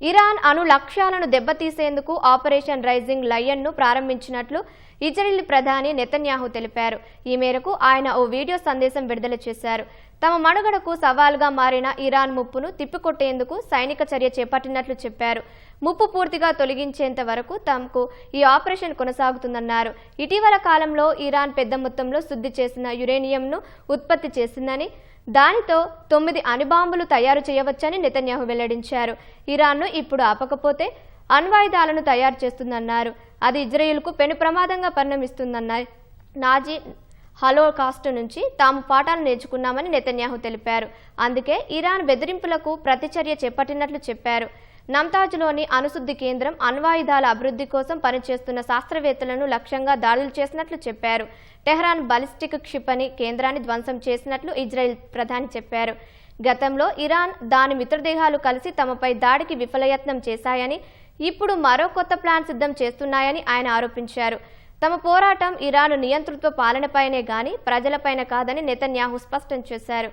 Iran అణు లక్ష్యాలను దెబ్బతీసేందుకు operation rising lion ను ప్రారంభించినట్లు ఇజ్రాయెల్ ప్రధాని నెతన్యాహు తెలిపారు. ఈ మేరకు ఆయన ఓ వీడియో సందేశం విడుదల చేశారు. తమ మనుగడకు సవాల్గా మారిన ఇరాన్ ముప్పును తిప్పికొట్టేందుకు సైనిక చర్య చేపట్టినట్లు చెప్పారు. ముప్పు పూర్తిగా తొలగించేంత వరకు తమకు ఈ ఆపరేషన్ కొనసాగుతుందన్నారు. ఇటీవల కాలంలో ఇరాన్ పెద్ద మొత్తంలో శుద్ధి చేసిన యురేనియంను ఉత్పత్తి చేసిందని, దానితో 9 అణుబాంబులు తయారు చేయవచ్చని నెతన్యాహు వెల్లడించారు. ఇరాన్ను ఇప్పుడు ఆపకపోతే అణ్వాయుధాలను తయారు చేస్తుందన్నారు. అది ఇజ్రాయెల్కు పెను ప్రమాదంగా పరిణమిస్తుందన్నారు. నాజీ హలోకాస్ట్ నుంచి తాము పాఠాలు నేర్చుకున్నామని నెతన్యాహు తెలిపారు. అందుకే ఇరాన్ బెదిరింపులకు ప్రతిచర్య చేపట్టినట్లు చెప్పారు. నమ్తాజ్లోని అణుశుద్ధి కేంద్రం అణ్వాయుధాల అభివృద్ధి కోసం పనిచేస్తున్న శాస్త్రవేత్తలను లక్ష్యంగా దాడులు చేసినట్లు చెప్పారు. టెహ్రాన్ బాలిస్టిక్ క్షిపణి కేంద్రాన్ని ధ్వంసం చేసినట్లు ఇజ్రాయెల్ ప్రధాని చెప్పారు. గతంలో ఇరాన్ దాని మిత్రదేశాలు కలిసి తమపై దాడికి విఫలయత్నం చేశాయని, ఇప్పుడు మరో కొత్త ప్లాన్ సిద్ధం చేస్తున్నాయని ఆయన ఆరోపించారు. తమ పోరాటం ఇరాన్ నియంతృత్వ పాలనపైనే గాని ప్రజలపైన కాదని నెతన్యాహు స్పష్టం చేశారు.